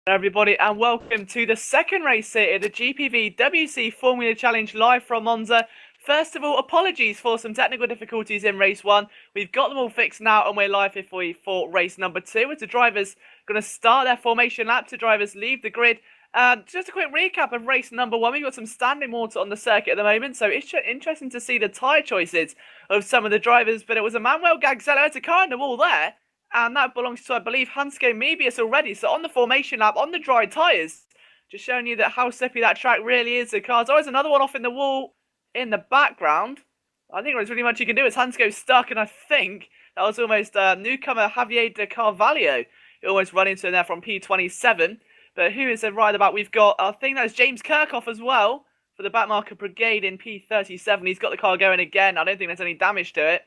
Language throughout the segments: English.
Everybody, and welcome to the second race here at the GPVWC Formula Challenge live from Monza. First of all, apologies for some technical difficulties in race one. We've got them all fixed now, and we're live here for race number two, with the drivers going to start their formation lap. To drivers leave the grid. Just a quick recap of race number one. We've got some standing water on the circuit at the moment, so it's interesting to see the tyre choices of some of the drivers. But it was Emmanuel Gagzello to car in the wall there. And that belongs to, I believe, Hansko Mebius already. So on the formation lap, on the dry tyres, just showing you that how slippy that track really is. The car's always another one off in the wall in the background. I think there's really much you can do. It's Hansko stuck, and I think that was almost newcomer Javier de Carvalho. He almost run into him there from P27. But who is it right about? We've got, I think that's James Kirkhoff as well for the Backmarker Brigade in P37. He's got the car going again. I don't think there's any damage to it.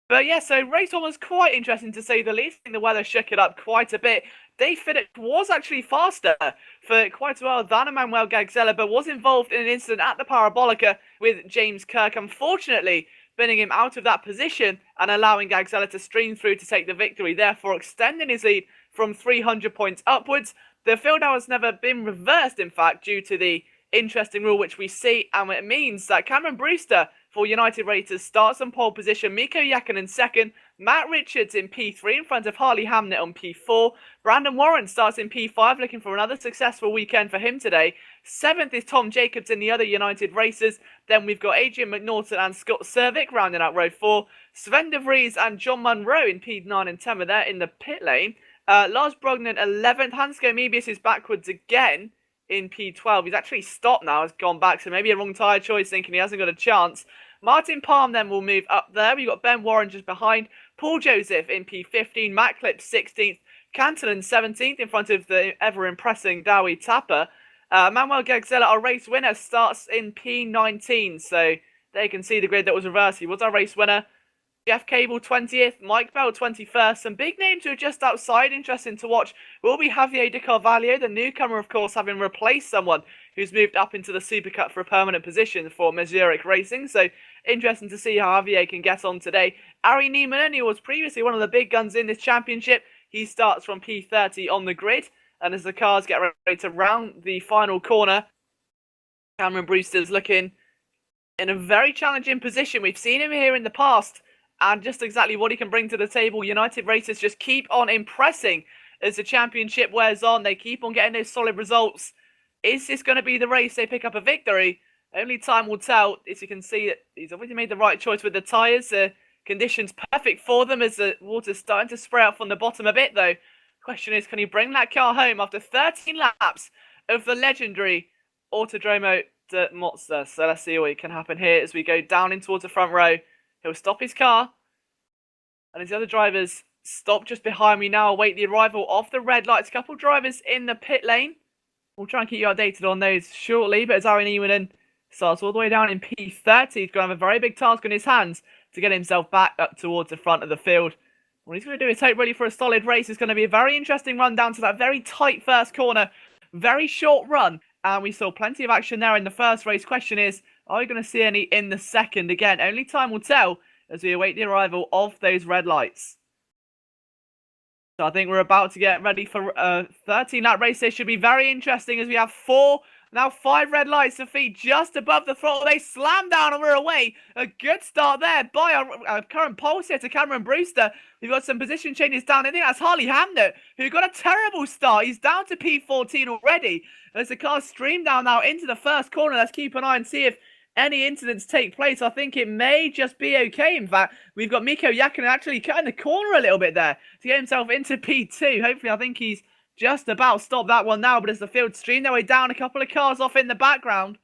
But yeah, so race one was quite interesting to say the least. I think the weather shook it up quite a bit. Dave Fiddick was actually faster for quite a while than Emmanuel Gagzello, but was involved in an incident at the Parabolica with James Kirk, unfortunately binning him out of that position and allowing Gagzello to stream through to take the victory, therefore extending his lead from 300 points upwards. The field hour has never been reversed, in fact, due to the interesting rule which we see, and it means that Cameron Brewster for United Racers starts on pole position, Mikko Räikkönen second, Matt Richards in P3 in front of Harley Hamnet on P4, Brandon Warren starts in P5, looking for another successful weekend for him today. 7th is Tom Jacobs in the other United Racers. Then we've got Adrian McNaughton and Scott Servick rounding out row 4, Sven de Vries and John Munro in P9 and 10 are there in the pit lane. Lars Brognan 11th, Hansko Mebius is backwards again in P12. He's actually stopped now, has gone back, so maybe a wrong tyre choice, thinking he hasn't got a chance. Martin Palm then will move up there. We've got Ben Warren just behind, Paul Joseph in P15, Matt Clip 16th, Cantonen 17th in front of the ever-impressing Dowie Tapper. Manuel Gagzello, our race winner, starts in P19, so there you can see the grid that was reversed. He was our race winner. Jeff Cable 20th, Mike Bell 21st. Some big names who are just outside, interesting to watch, will be Javier de Carvalho, the newcomer, of course, having replaced someone who's moved up into the Super Cup for a permanent position for Mazurek Racing. So interesting to see how Javier can get on today. Ari Nieminen, who was previously one of the big guns in this championship, he starts from P30 on the grid. And as the cars get ready to round the final corner, Cameron Brewster's looking in a very challenging position. We've seen him here in the past, and just exactly what he can bring to the table. United Racers just keep on impressing as the championship wears on. They keep on getting those solid results. Is this going to be the race they pick up a victory? Only time will tell. As you can see, he's already made the right choice with the tyres. The conditions perfect for them as the water's starting to spray out from the bottom a bit, though. Question is, can he bring that car home after 13 laps of the legendary Autodromo de Monza? So let's see what can happen here as we go down in towards the front row. He'll stop his car, and as the other drivers stop just behind me now, await the arrival of the red lights. A couple drivers in the pit lane. We'll try and keep you updated on those shortly, but as Ari Nieminen starts all the way down in P30, he's going to have a very big task on his hands to get himself back up towards the front of the field. What he's going to do is hope really for a solid race. It's going to be a very interesting run down to that very tight first corner. Very short run, and we saw plenty of action there in the first race. Question is, are we going to see any in the second? Again, only time will tell as we await the arrival of those red lights. So I think we're about to get ready for a 13-lap race. This should be very interesting as we have 5 red lights to feed just above the throttle. They slam down and we're away. A good start there by our current pole sitter, Cameron Brewster. We've got some position changes down. I think that's Harley Hamnet, who got a terrible start. He's down to P14 already. As the cars stream down now into the first corner, let's keep an eye and see if any incidents take place. I think it may just be okay. In fact, we've got Mikko Räikkönen actually cutting the corner a little bit there to get himself into P2. Hopefully, I think he's just about stopped that one now. But as the field stream their way down, a couple of cars off in the background.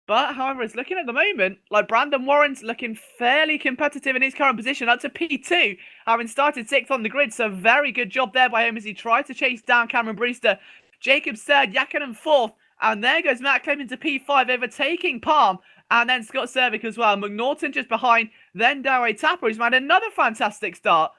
But, however, it's looking at the moment like Brandon Warren's looking fairly competitive in his current position, up to P2, having started 6th on the grid. So, very good job there by him as he tried to chase down Cameron Brewster. Jacobs 3rd, Räikkönen 4th. And there goes Matt Clem into P5, overtaking Palm. And then Scott Servick as well. McNaughton just behind. Then Dowie Tapper, who's made another fantastic start.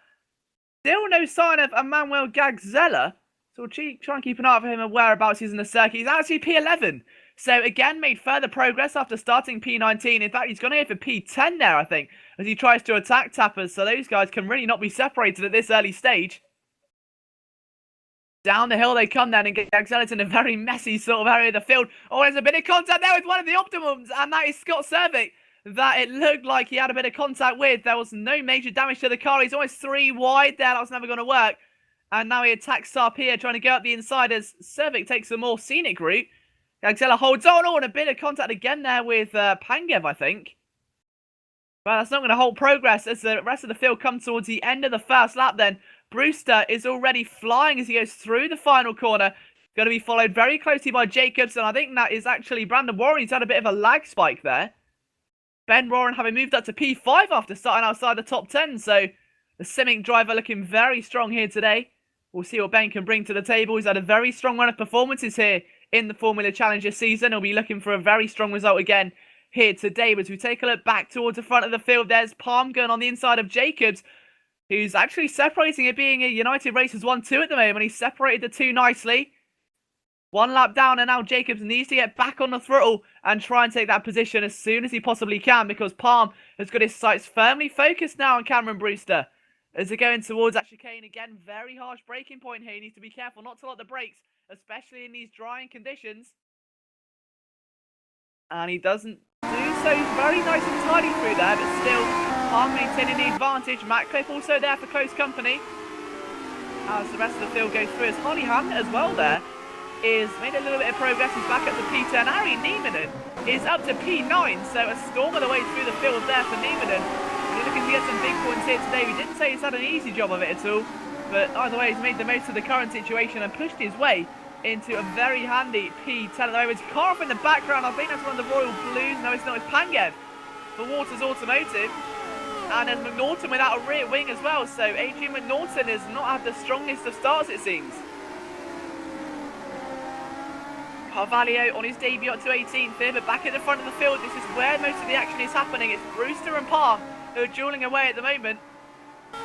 Still no sign of Emmanuel Gagzello. So we'll try and keep an eye out for him and whereabouts he's in the circuit. He's actually P11. So again, made further progress after starting P19. In fact, he's going to go for P10 there, I think, as he tries to attack Tappers. So those guys can really not be separated at this early stage. Down the hill they come then, and Gagzella's in a very messy sort of area of the field. Oh, there's a bit of contact there with one of the Optimums, and that is Scott Cervic that it looked like he had a bit of contact with. There was no major damage to the car. He's almost 3 wide there. That was never going to work. And now he attacks Sarpia, trying to go up the inside as Cervic takes a more scenic route. Gagzella holds on. Oh, and a bit of contact again there with Pangev, I think. But that's not going to hold progress as the rest of the field comes towards the end of the first lap then. Brewster is already flying as he goes through the final corner. Going to be followed very closely by Jacobs, and I think that is actually Brandon Warren. He's had a bit of a lag spike there. Ben Warren having moved up to P5 after starting outside the top 10, so the Simic driver looking very strong here today. We'll see what Ben can bring to the table. He's had a very strong run of performances here in the Formula Challenge this season. He'll be looking for a very strong result again here today. But as we take a look back towards the front of the field, there's Palm going on the inside of Jacobs, who's actually separating it, being a United Racers 1-2 at the moment. He's separated the two nicely. 1 lap down, and now Jacobs needs to get back on the throttle and try and take that position as soon as he possibly can, because Palm has got his sights firmly focused now on Cameron Brewster. As they're going towards that chicane, again, very harsh braking point here. He needs to be careful not to lock the brakes, especially in these drying conditions. And he doesn't do so. He's very nice and tidy through there, but still, Palm maintaining the advantage. Matt Cliff also there for close company as the rest of the field goes through, as Holly Hamnet as well there is made a little bit of progress. He's back up to P10. Harry Niemanen is up to P9, so a storm of the way through the field there for Niemanen. He's looking to get some big points here today. We didn't say he's had an easy job of it at all, but either way, he's made the most of the current situation and pushed his way into a very handy P10 at the moment. Car off in the background, I think that's one of the Royal Blues. No, it's not. It's Pangev for Waters Automotive. And there's McNaughton without a rear wing as well, so Adrian McNaughton has not had the strongest of starts, it seems. Carvalho on his debut up to 18th here, but back at the front of the field, this is where most of the action is happening. It's Brewster and Palm who are duelling away at the moment.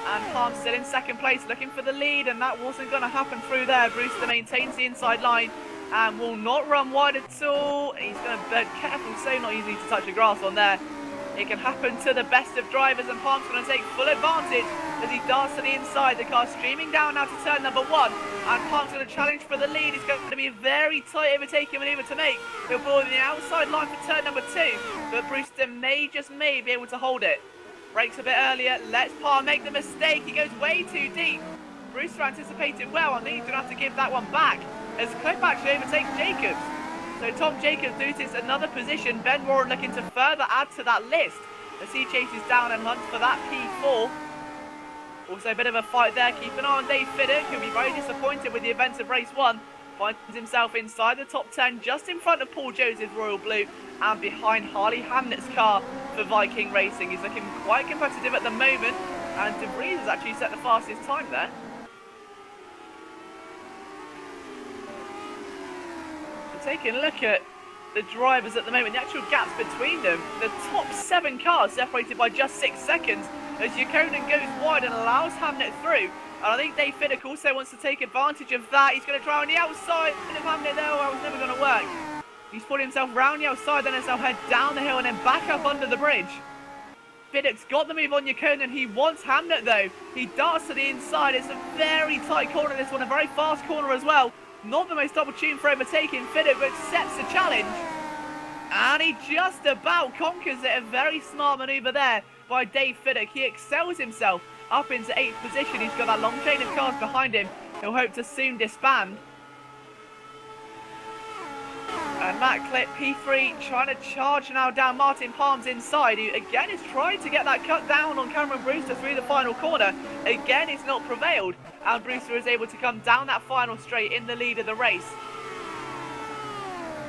And Palm still in second place, looking for the lead, and that wasn't going to happen through there. Brewster maintains the inside line and will not run wide at all. He's going to be careful, so not easy to touch the grass on there. It can happen to the best of drivers, and Palm's going to take full advantage as he darts to the inside. The car streaming down now to turn number 1, and Palm's going to challenge for the lead. It's going to be a very tight overtaking manoeuvre to make. He'll ball in the outside line for turn number 2, but Brewster may, just may, be able to hold it. Brakes a bit earlier, lets Palm make the mistake. He goes way too deep. Brewster anticipated well, and then he's going to have to give that one back as Cliff actually overtakes Jacobs. So Tom Jacobs loses another position. Ben Warren looking to further add to that list as he chases down and hunts for that P4. Also a bit of a fight there. Keep an eye on Dave Fiddick, who'll be very disappointed with the events of race 1. Finds himself inside the top 10, just in front of Paul Joseph's Royal Blue and behind Harley Hamnet's car for Viking Racing. He's looking quite competitive at the moment, and De Vries has actually set the fastest time there. Taking a look at the drivers at the moment, the actual gaps between them, the top 7 cars separated by just 6 seconds as Yakonen goes wide and allows Hamnet through. And I think Dave Fiddick also wants to take advantage of that. He's going to try on the outside of Hamnet there. That was never going to work. He's put himself round the outside, then himself head down the hill and then back up under the bridge. Fiddick's got the move on Yakonen. He wants Hamnet though. He darts to the inside. It's a very tight corner, this one, a very fast corner as well. Not the most opportune for overtaking. Fiddick accepts the challenge, and he just about conquers it. A very smart manoeuvre there by Dave Fiddick. He excels himself up into 8th position. He's got that long chain of cars behind him. He'll hope to soon disband. And Matt Clip, P3, trying to charge now down Martin Palm's inside, who again is trying to get that cut down on Cameron Brewster through the final corner. Again, it's not prevailed, and Brewster is able to come down that final straight in the lead of the race.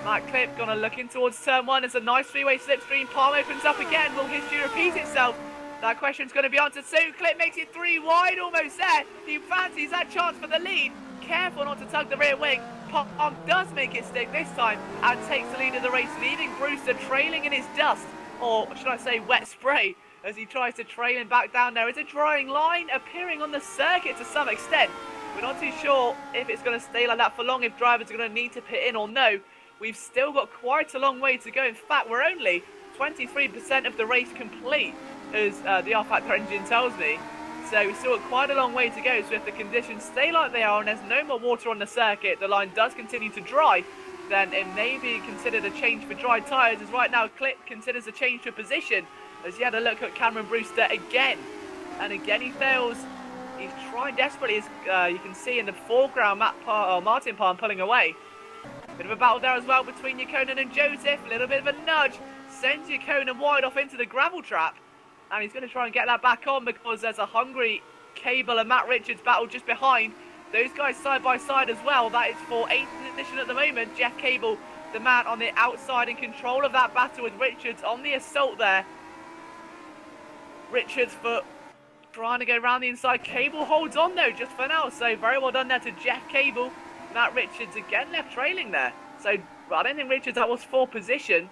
Matt Clip gonna looking towards turn 1. It's a nice three-way slipstream. Palm opens up again. Will history repeat itself? That question's going to be answered soon. Clip makes it 3 wide, almost there. He fancies that chance for the lead. Careful not to tug the rear wing. Palm does make it stick this time and takes the lead of the race, leaving Brewster trailing in his dust, or should I say wet spray, as he tries to trail him back down. There is a drying line appearing on the circuit to some extent. We're not too sure if it's going to stay like that for long, if drivers are going to need to pit in or no. We've still got quite a long way to go. In fact, we're only 23% of the race complete, as the R-Factor engine tells me. So we've still got quite a long way to go. So if the conditions stay like they are and there's no more water on the circuit, the line does continue to dry, then it may be considered a change for dry tyres, as right now Clip considers a change to position, as he had a look at Cameron Brewster again. And again he fails. He's trying desperately, as you can see in the foreground, Martin Palm pulling away. Bit of a battle there as well between Ykkönen and Joseph. A little bit of a nudge. Sends Ykkönen wide off into the gravel trap. And he's going to try and get that back on because there's a hungry Cable and Matt Richards battle just behind. Those guys side by side as well. That is for 8th position at the moment. Jeff Cable, the man on the outside, in control of that battle with Richards on the assault there. Richards for trying to go around the inside. Cable holds on though just for now. So very well done there to Jeff Cable. Matt Richards again left trailing there. So I don't think Richards, that was 4th position.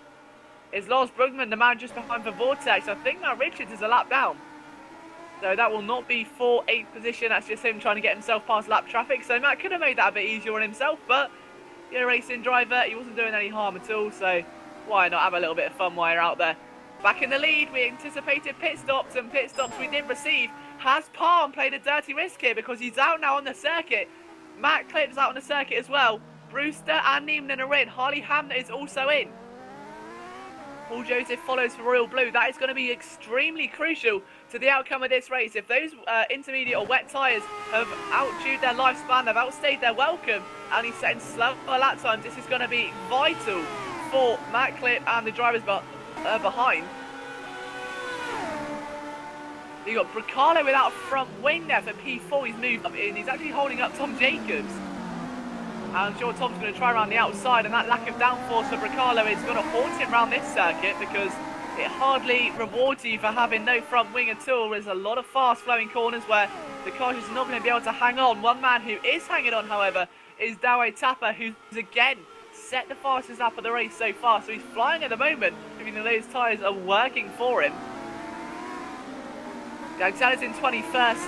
Is Lars Brugman, the man just behind for Vortex. I think Matt Richards is a lap down. So that will not be for 8th position. That's just him trying to get himself past lap traffic. So Matt could have made that a bit easier on himself, but you're a racing driver. He wasn't doing any harm at all. So why not have a little bit of fun while you're out there? Back in the lead, we anticipated pit stops, and pit stops we did receive. Has Palm played a dirty risk here because he's out now on the circuit? Matt Clip's out on the circuit as well. Brewster and Neiman are in. Harley Hamner is also in. Paul Joseph follows for Royal Blue. That is going to be extremely crucial to the outcome of this race. If those intermediate or wet tyres have outdue their lifespan, they've outstayed their welcome, and he's setting slower lap times, this is going to be vital for Matt Clip and the drivers behind. You've got Bracalo without a front wing there for P4. He's moved up in. He's actually holding up Tom Jacobs. And I'm sure Tom's going to try around the outside, and that lack of downforce for Bracalo is going to haunt him around this circuit because it hardly rewards you for having no front wing at all. There's a lot of fast flowing corners where the car is not going to be able to hang on. One man who is hanging on, however, is Dawe Tapper, who's again set the fastest lap of the race so far. So he's flying at the moment, even though those tyres are working for him. Gagzala's in 21st.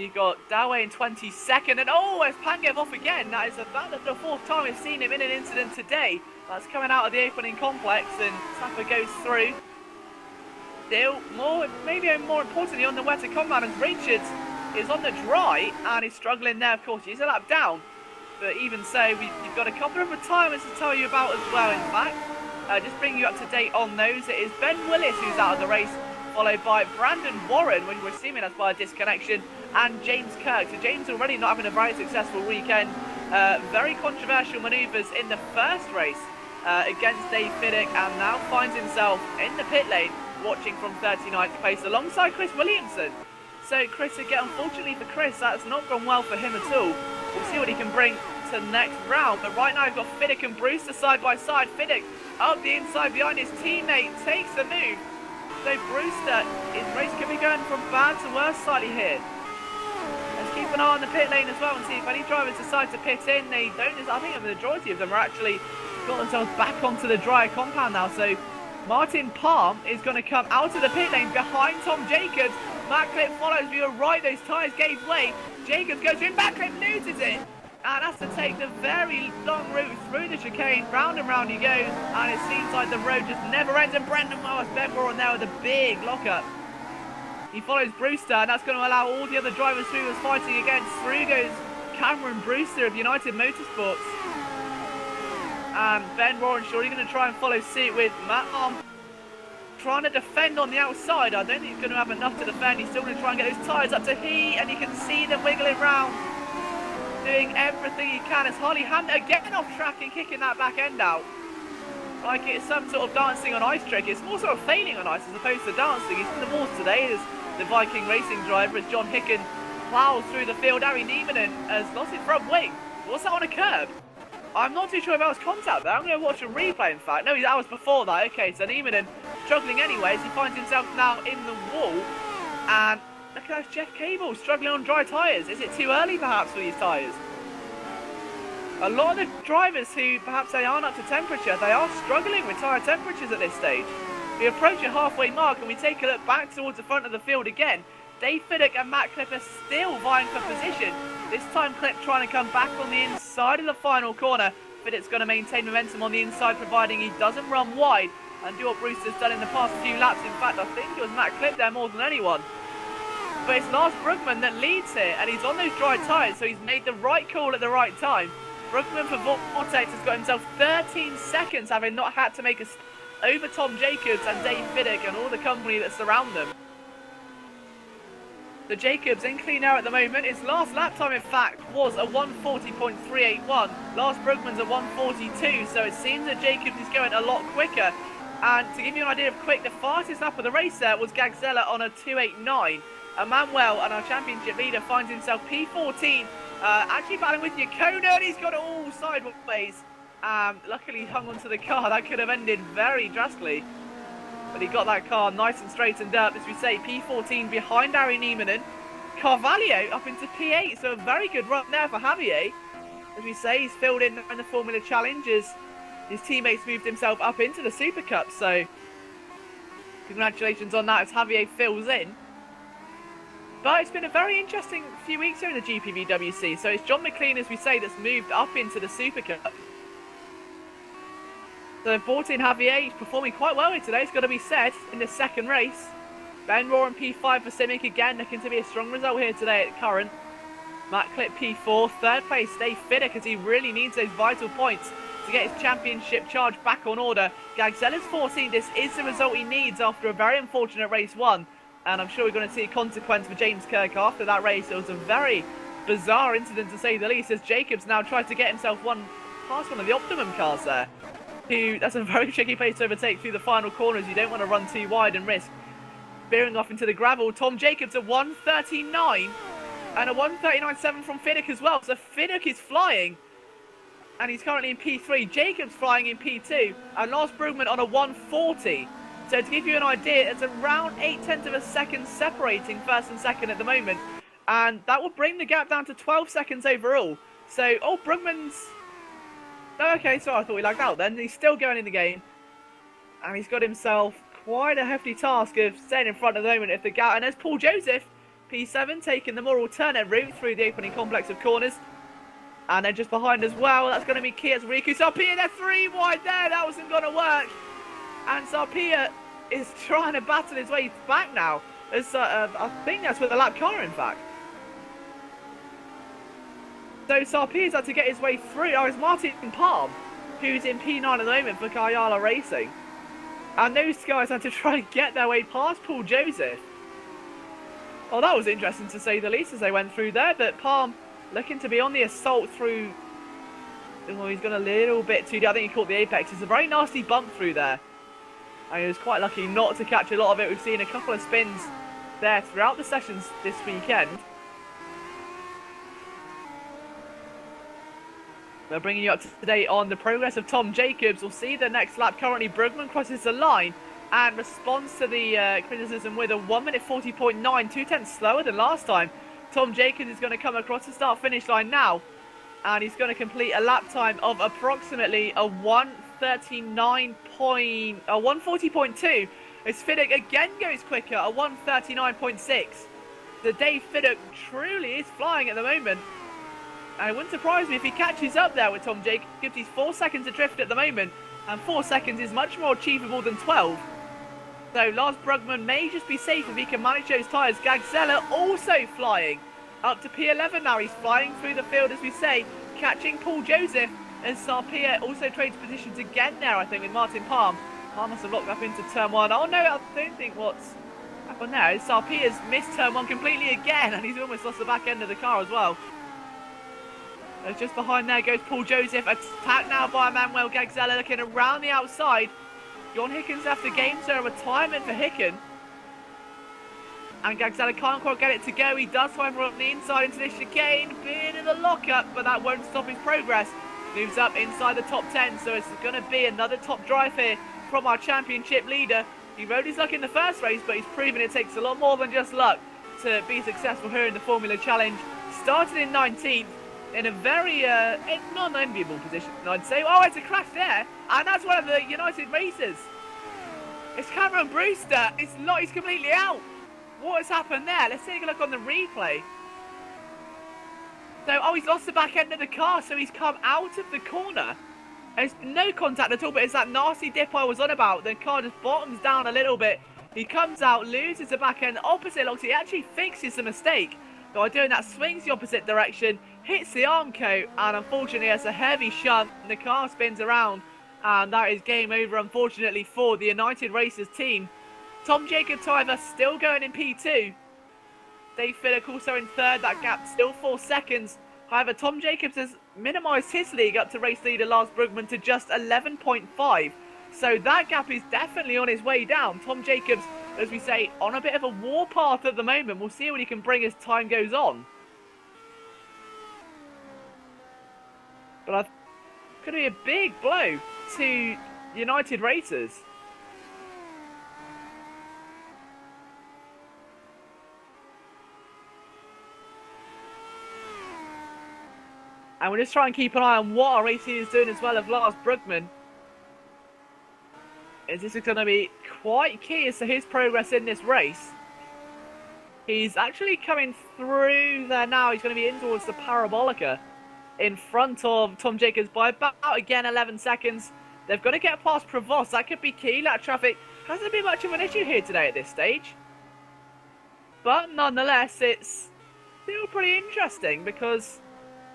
You've got Dawe in 22nd. And oh, it's Pangev off again. That is about the 4th time we've seen him in an incident today. That's coming out of the opening complex, and Tapper goes through. Still, maybe more importantly, on the wetter compound, as Richards is on the dry and is struggling there. Of course, he's a lap down. But even so, you've got a couple of retirements to tell you about as well, in fact. Just bringing you up to date on those. It is Ben Willis who's out of the race, followed by Brandon Warren, which we're assuming that's by a disconnection, and James Kirk. So James already not having a very successful weekend. Very controversial manoeuvres in the first race against Dave Fiddick, and now finds himself in the pit lane watching from 39th place alongside Chris Williamson. So Chris, again, unfortunately for Chris, that's not gone well for him at all. We'll see what he can bring to the next round. But right now we've got Fiddick and Brewster side by side. Fiddick up the inside behind his teammate, takes the move. So Brewster, his race could be going from bad to worse slightly here. Let's keep an eye on the pit lane as well and see if any drivers decide to pit in. They don't. I think the majority of them are actually got themselves back onto the dry compound now. So Martin Palm is going to come out of the pit lane behind Tom Jacobs. Matt Clip follows. We were right, those tyres gave way. Jacobs goes in, Matt Clip loses it. And has to take the very long route through the chicane. Round and round he goes. And it seems like the road just never ends. And Brendan Morris, Ben Warren there with a big lockup. He follows Brewster, and that's going to allow all the other drivers who he was fighting against. Through goes Cameron Brewster of United Motorsports. And Ben Warren surely going to try and follow suit with Matt Arm trying to defend on the outside. I don't think he's going to have enough to defend. He's still going to try and get those tyres up to heat, and you can see them wiggling round, doing everything he can as Harley Hamner getting off track and kicking that back end out. Like it's some sort of dancing on ice trick. It's more sort of failing on ice as opposed to dancing. He's in the water today as the Viking racing driver, as John Hicken ploughs through the field. Harry Niemanen has lost his front wing. What's that on a curb? I'm not too sure if that was contact there. I'm going to watch a replay, in fact. No, that was before that. Okay, so Niemanen struggling anyways. He finds himself now in the wall. And look at that, Jeff Cable struggling on dry tyres. Is it too early, perhaps, for these tyres? A lot of the drivers who perhaps they aren't up to temperature, they are struggling with tyre temperatures at this stage. We approach a halfway mark and we take a look back towards the front of the field again. Dave Fiddick and Matt Clip are still vying for position. This time Clip trying to come back on the inside of the final corner. Fiddick's going to maintain momentum on the inside, providing he doesn't run wide and do what Brewster's done in the past few laps. In fact, I think it was Matt Clip there more than anyone. but it's Lars Brugman that leads here, and he's on those dry tyres, so he's made the right call at the right time. Brugman for Vortex has got himself 13 seconds, having not had to make a over Tom Jacobs and Dave Fiddick and all the company that surround them. The Jacobs in clean air at the moment. His last lap time, in fact, was a 1:40.381. Lars Brugman's a 1:42, so it seems that Jacobs is going a lot quicker. And to give you an idea of quick, the fastest lap of the race there was Gagzella on a 2:89. Manuel, and our championship leader, finds himself P14, actually battling with Yacona, and he's got it all sideways. Luckily hung onto the car. That could have ended very drastically. But he got that car nice and straightened up. As we say, P14 behind Harry Niemanen. Carvalho up into P8, so a very good run there for Javier. As we say, he's filled in the Formula Challenges. His teammates moved himself up into the Super Cup, so congratulations on that as Javier fills in. But it's been a very interesting few weeks here in the GPVWC. So it's John McLean, as we say, that's moved up into the Super Cup. So 14 Javier, he's performing quite well here today, it's got to be said, in the second race. Ben Rohr and P5 for Simic, again looking to be a strong result here today at current. Matt Clip P4, third place Dave Fiddick, as he really needs those vital points to get his championship charge back on order. Gagzella's 14, this is the result he needs after a very unfortunate race one. And I'm sure we're going to see a consequence for James Kirk after that race. It was a very bizarre incident to say the least, as Jacobs now tries to get himself past one of the Optimum cars there. That's a very tricky place to overtake through the final corners. You don't want to run too wide and risk veering off into the gravel. Tom Jacobs a 1:39 and a 1:39.7 from Fiddick as well. So Fiddick is flying and he's currently in P3. Jacobs flying in P2 and Lars Brugman on a 1:40. So to give you an idea, it's around 0.8 of a second separating first and second at the moment. And that will bring the gap down to 12 seconds overall. So, Brugman's... Oh, okay, so I thought he lagged out then. He's still going in the game. And he's got himself quite a hefty task of staying in front at the moment if the gap... And there's Paul Joseph, P7, taking the more alternate route through the opening complex of corners. And then just behind as well, that's going to be Kia's Riku. Sarpia, they're 3 wide there. That wasn't going to work. And Sarpia is trying to battle his way back now. As, I think that's with the lap car, in fact. So Sarpia's had to get his way through. Oh, it's Martin Palm, who's in P9 at the moment for Kayala Racing. And those guys had to try and get their way past Paul Joseph. Well, that was interesting to say the least as they went through there. But Palm looking to be on the assault through... Well, he's gone a little bit too... I think he caught the apex. It's a very nasty bump through there. And he was quite lucky not to catch a lot of it. We've seen a couple of spins there throughout the sessions this weekend. We're bringing you up to date on the progress of Tom Jacobs. We'll see the next lap. Currently, Brugman crosses the line and responds to the criticism with a 1:40.9, 2/10 slower than last time. Tom Jacobs is going to come across the start-finish line now, and he's going to complete a lap time of approximately a 1:40.2. As Fiddick again goes quicker, a 1:39.6. The Dave Fiddick truly is flying at the moment. And it wouldn't surprise me if he catches up there with Tom Jacobs. He's 4 seconds adrift at the moment, and 4 seconds is much more achievable than 12. So Lars Brugman may just be safe if he can manage those tyres. Gagzella also flying up to P11 now. He's flying through the field, as we say, catching Paul Joseph. And Sarpia also trades positions again there, I think, with Martin Palm. Palm must have locked up into turn 1. Oh no, I don't think what's happened there. Sarpia's missed turn 1 completely again, and he's almost lost the back end of the car as well. Just behind there goes Paul Joseph. Attacked now by Manuel Gagzella, looking around the outside. John Hickens after game, so a retirement for Hicken. And Gagzella can't quite get it to go. He does, however, on the inside into this chicane. Bit of the lockup, but that won't stop his progress. Moves up inside the top 10, so it's going to be another top drive here from our championship leader. He rode his luck in the first race, but he's proven it takes a lot more than just luck to be successful here in the Formula Challenge. Started in 19th. In a very non-enviable position, I'd say. Oh, it's a crash there, and that's one of the United racers. It's Cameron Brewster. He's completely out. What has happened there? Let's take a look on the replay. So, he's lost the back end of the car, so he's come out of the corner. There's no contact at all, but it's that nasty dip I was on about. The car just bottoms down a little bit, He comes out, loses the back end, opposite locks. He actually fixes the mistake. By doing that, swings the opposite direction, hits the arm coat, and unfortunately has a heavy shunt. The car spins around, and that is game over, unfortunately, for the United Racers team. Tom Jacobs, however, still going in P2. Dave Fiddick also in third. That gap still 4 seconds. However, Tom Jacobs has minimised his lead up to race leader Lars Brugman to just 11.5. So that gap is definitely on his way down. Tom Jacobs, as we say, on a bit of a warpath at the moment. We'll see what he can bring as time goes on. But it's going to be a big blow to United Racers. And we'll just try and keep an eye on what our race leader is doing as well of Lars Brugman. Is this going to be quite key as to his progress in this race? He's actually coming through there now. He's going to be in towards the Parabolica in front of Tom Jacobs by about, again, 11 seconds. They've got to get past Provost. That could be key. That traffic hasn't been much of an issue here today at this stage. But nonetheless, it's still pretty interesting because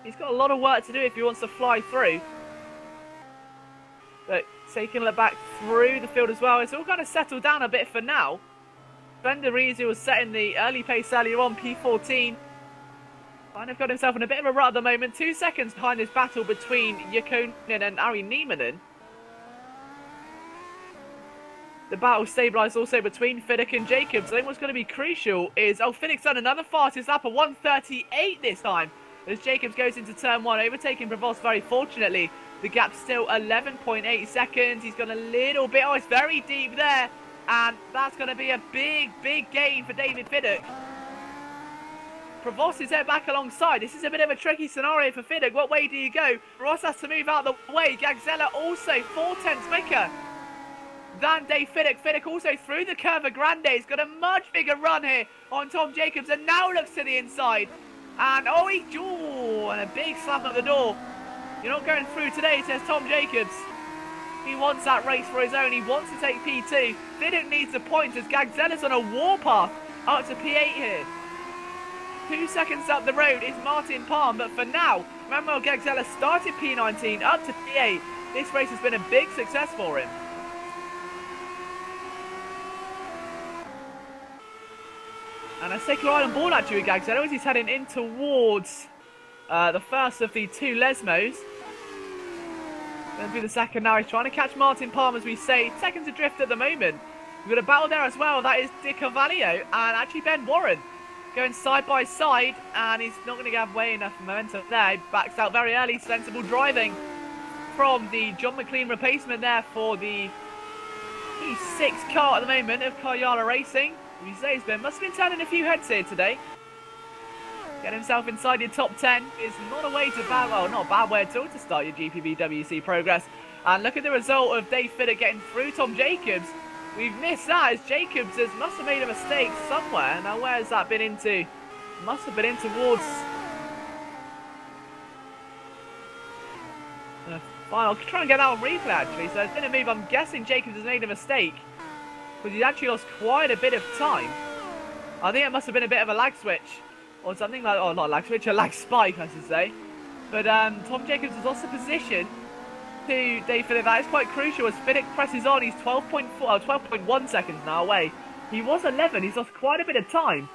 he's got a lot of work to do if he wants to fly through. But taking a look back through the field as well, it's all kind of settled down a bit for now. Bender Rees, who was setting the early pace earlier on, P14, kind of got himself in a bit of a rut at the moment. 2 seconds behind this battle between Jökonen and Ari Niemanen. The battle stabilised also between Fiddick and Jacobs. I think what's going to be crucial is, Fiddick's done another fastest lap of 1:38 this time. As Jacobs goes into turn 1, overtaking Provost very fortunately. The gap's still 11.8 seconds. He's got a little bit, it's very deep there. And that's going to be a big, big gain for David Fiddick. Provost is there back alongside. This is a bit of a tricky scenario for Fiddick. What way do you go? Ross has to move out the way. Gagzella also 4/10 quicker than Dave Fiddick. Fiddick also through the Curva Grande. He's got a much bigger run here on Tom Jacobs and now looks to the inside. And and a big slap at the door. You're not going through today, says Tom Jacobs. He wants that race for his own. He wants to take P2. Fiddick needs the points as Gagzella's on a warpath up to P8 here. 2 seconds up the road is Martin Palm, but for now, Manuel Gagzella started P19 up to P8. This race has been a big success for him. And let's take a ride on board actually with Gagzella as he's heading in towards the first of the two Lesmos. Then through the second now, he's trying to catch Martin Palm, as we say. Seconds adrift at the moment. We've got a battle there as well. That is Di Carvalho and actually Ben Warren going side by side. And he's not going to have way enough momentum there. He backs out very early. Sensible driving from the John McLean replacement there for the E6 car at the moment of Karyala Racing. As we say, must have been turning a few heads here today. Get himself inside your top 10 is not a way to not a bad way at all to start your GPVWC progress. And look at the result of Dave Fiddick getting through Tom Jacobs. We've missed that as Jacobs must have made a mistake somewhere. Now where has that been into? Must have been in towards I'll try and get that on replay actually. So it's been a move. I'm guessing Jacobs has made a mistake because he's actually lost quite a bit of time. I think it must have been a bit of a lag switch. Or something like, not a lag switch, a lag spike, I should say. But Tom Jacobs has lost the position to Dave Fiddick. That is quite crucial as Fiddick presses on. He's 12.1 seconds now away. He was 11. He's lost quite a bit of time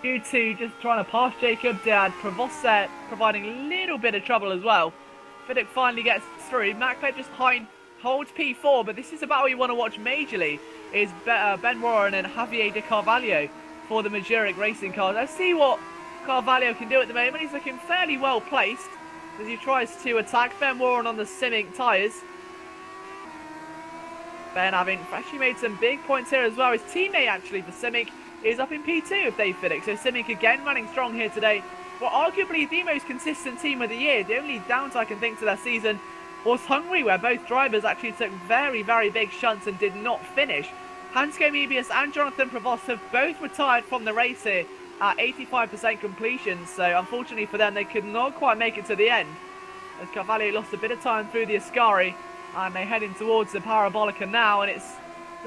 due to just trying to pass Jacobs. They had Provost providing a little bit of trouble as well. Fiddick finally gets through. Mackley just behind, holds P4, but this is about what you want to watch majorly. Is Ben Warren and Javier Di Carvalho for the Majoric racing cars. Let's see what Carvalho can do at the moment. He's looking fairly well placed as he tries to attack Ben Warren on the Simic tyres. Ben having actually made some big points here as well. His teammate actually for Simic is up in P2 with Dave Fiddick. So Simic again running strong here today. Well, arguably the most consistent team of the year. The only downside I can think to their season was Hungary, where both drivers actually took very, very big shunts and did not finish. Hansco Mebius and Jonathan Provost have both retired from the race here at 85% completion. So unfortunately for them, they could not quite make it to the end as Carvalho lost a bit of time through the Ascari and they're heading towards the Parabolica now, and it's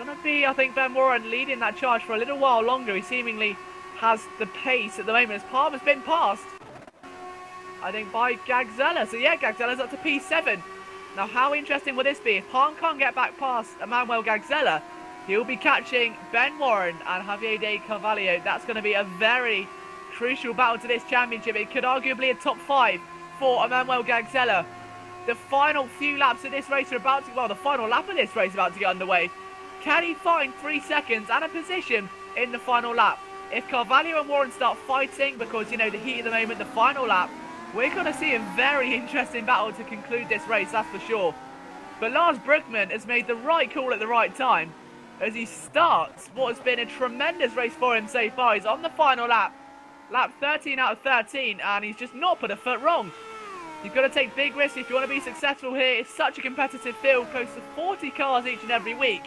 going to be, I think, Ben Warren leading that charge for a little while longer. He seemingly has the pace at the moment as Palmer's been passed, I think, by Gagzella. So yeah, Gagzella's up to P7. Now, how interesting will this be? If Palm can't get back past Emmanuel Gagzella, he'll be catching Ben Warren and Javier de Carvalho. That's going to be a very crucial battle to this championship. It could arguably a top 5 for Emmanuel Gagzella. The final few laps of this race are about to, well, the final lap of this race is about to get underway. Can he find 3 seconds and a position in the final lap? If Carvalho and Warren start fighting, because, you know, the heat of the moment, the final lap, we're going to see a very interesting battle to conclude this race, that's for sure. But Lars Brugman has made the right call at the right time as he starts what has been a tremendous race for him so far. He's on the final lap, lap 13 out of 13, and he's just not put a foot wrong. You've got to take big risks if you want to be successful here. It's such a competitive field, close to 40 cars each and every week.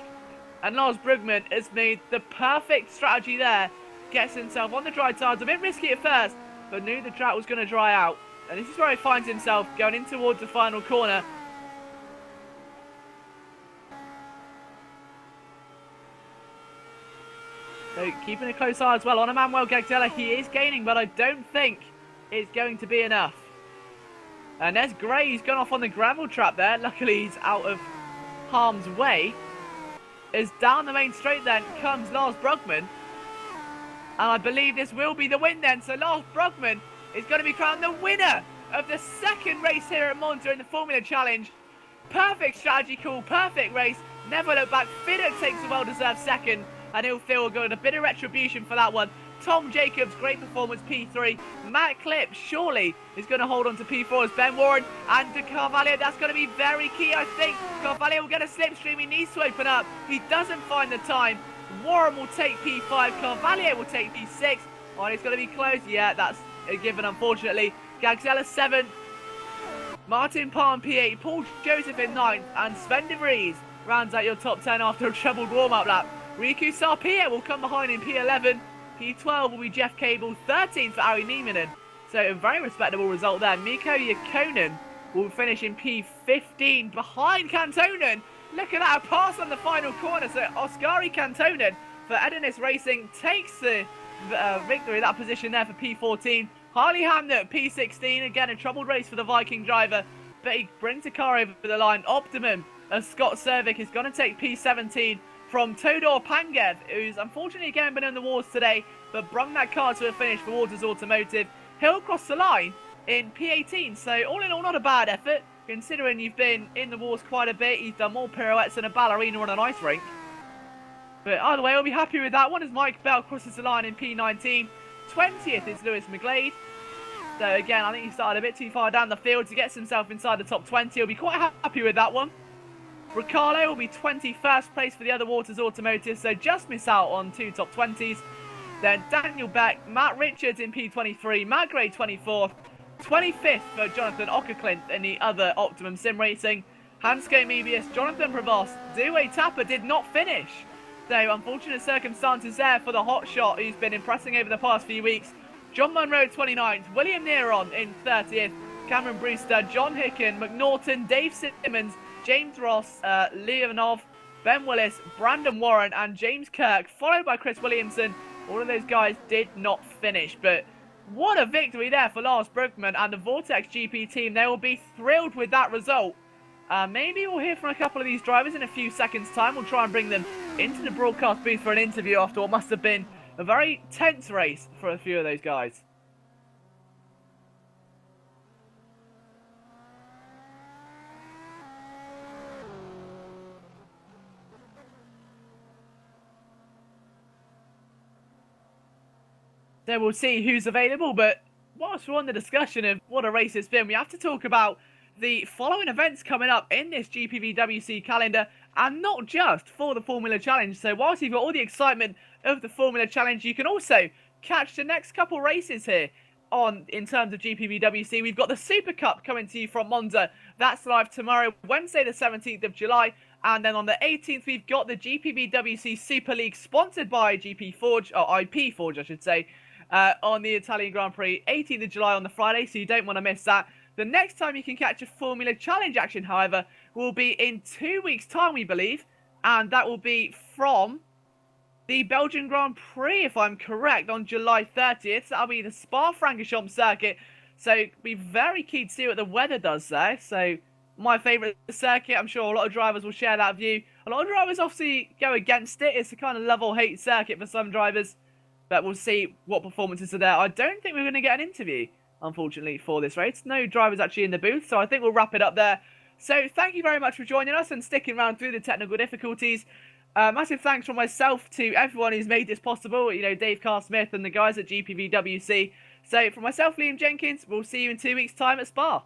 And Lars Brugman has made the perfect strategy there. Gets himself on the dry tyres, a bit risky at first, but knew the track was going to dry out. And this is where he finds himself going in towards the final corner. So keeping a close eye as well on Emmanuel Gagzella. He is gaining, but I don't think it's going to be enough. And there's Gray, he's gone off on the gravel trap there. Luckily he's out of harm's way. As down the main straight then comes Lars Brugman. And I believe this will be the win then. So Lars Brugman is going to be crowned the winner of the second race here at Monza in the Formula Challenge. Perfect strategy call, perfect race. Never look back. Fiddock takes a well-deserved second. And he'll feel good. A bit of retribution for that one. Tom Jacobs, great performance, P3. Matt Clip, surely, is going to hold on to P4 as Ben Warren and De Carvalho. That's going to be very key, I think. Carvalho will get a slipstream. He needs to open up. He doesn't find the time. Warren will take P5. Carvalho will take P6. Oh, it's going to be close. Yeah, that's a given, unfortunately. Gagzella 7th. Martin Palm P8. Paul Joseph in 9th. And Sven de Vries rounds out your top 10 after a trebled warm-up lap. Riku Sarpia will come behind in P11. P12 will be Jeff Cable, 13th for Ari Nieminen. So a very respectable result there. Mikko Ykkönen will finish in P15 behind Kantonen. Look at that, a pass on the final corner. So Oskari Kantonen for Edenis Racing takes the victory, that position there for P14. Harley Hamnet, P16. Again, a troubled race for the Viking driver, but he brings the car over the line. Optimum of Scott Servick is going to take P17 from Todor Pangev, who's unfortunately again been in the wars today, but brung that car to a finish for Waters Automotive. He'll cross the line in P18, so all in all, not a bad effort, considering you've been in the wars quite a bit. He's done more pirouettes than a ballerina on an ice rink. But either way, I'll be happy with that one as Mike Bell crosses the line in P19. 20th is Lewis McGlade. So again, I think he started a bit too far down the field to get himself inside the top 20. He'll be quite happy with that one. Riccardo will be 21st place for the other Waters Automotive, so just miss out on 2 top 20s. Then Daniel Beck, Matt Richards in P23, Matt Gray 24th, 25th for Jonathan Ockerklint in the other Optimum Sim Racing. Hansko Mebius, Jonathan Prevost, Dewey Tapper did not finish. So unfortunate circumstances there for the hotshot who's been impressing over the past few weeks. John Munro 29th, William Neron in 30th, Cameron Brewster, John Hicken, McNaughton, Dave Simmons, James Ross, Leonov, Ben Willis, Brandon Warren and James Kirk, followed by Chris Williamson. All of those guys did not finish, but what a victory there for Lars Brugman and the Vortex GP team. They will be thrilled with that result. Maybe we'll hear from a couple of these drivers in a few seconds' time. We'll try and bring them into the broadcast booth for an interview after what must have been a very tense race for a few of those guys. So we'll see who's available, but whilst we're on the discussion of what a race it's been, we have to talk about the following events coming up in this GPVWC calendar, and not just for the Formula Challenge. So whilst you've got all the excitement of the Formula Challenge, you can also catch the next couple races here in terms of GPVWC. We've got the Super Cup coming to you from Monza. That's live tomorrow, Wednesday the 17th of July. And then on the 18th, we've got the GPVWC Super League, sponsored by GP Forge, or IP Forge, I should say, on the Italian Grand Prix, 18th of July on the Friday, so you don't want to miss that. The next time you can catch a Formula Challenge action, however, will be in 2 weeks' time, we believe, and that will be from the Belgian Grand Prix, if I'm correct, on July 30th. That'll be the Spa-Francorchamps circuit. So be very keen to see what the weather does there. So my favourite circuit, I'm sure a lot of drivers will share that view. A lot of drivers obviously go against it. It's a kind of love or hate circuit for some drivers. But we'll see what performances are there. I don't think we're going to get an interview, unfortunately, for this race. No drivers actually in the booth, so I think we'll wrap it up there. So thank you very much for joining us and sticking around through the technical difficulties. Massive thanks from myself to everyone who's made this possible. You know, Dave Carr-Smith and the guys at GPVWC. So from myself, Liam Jenkins, we'll see you in 2 weeks' time at Spa.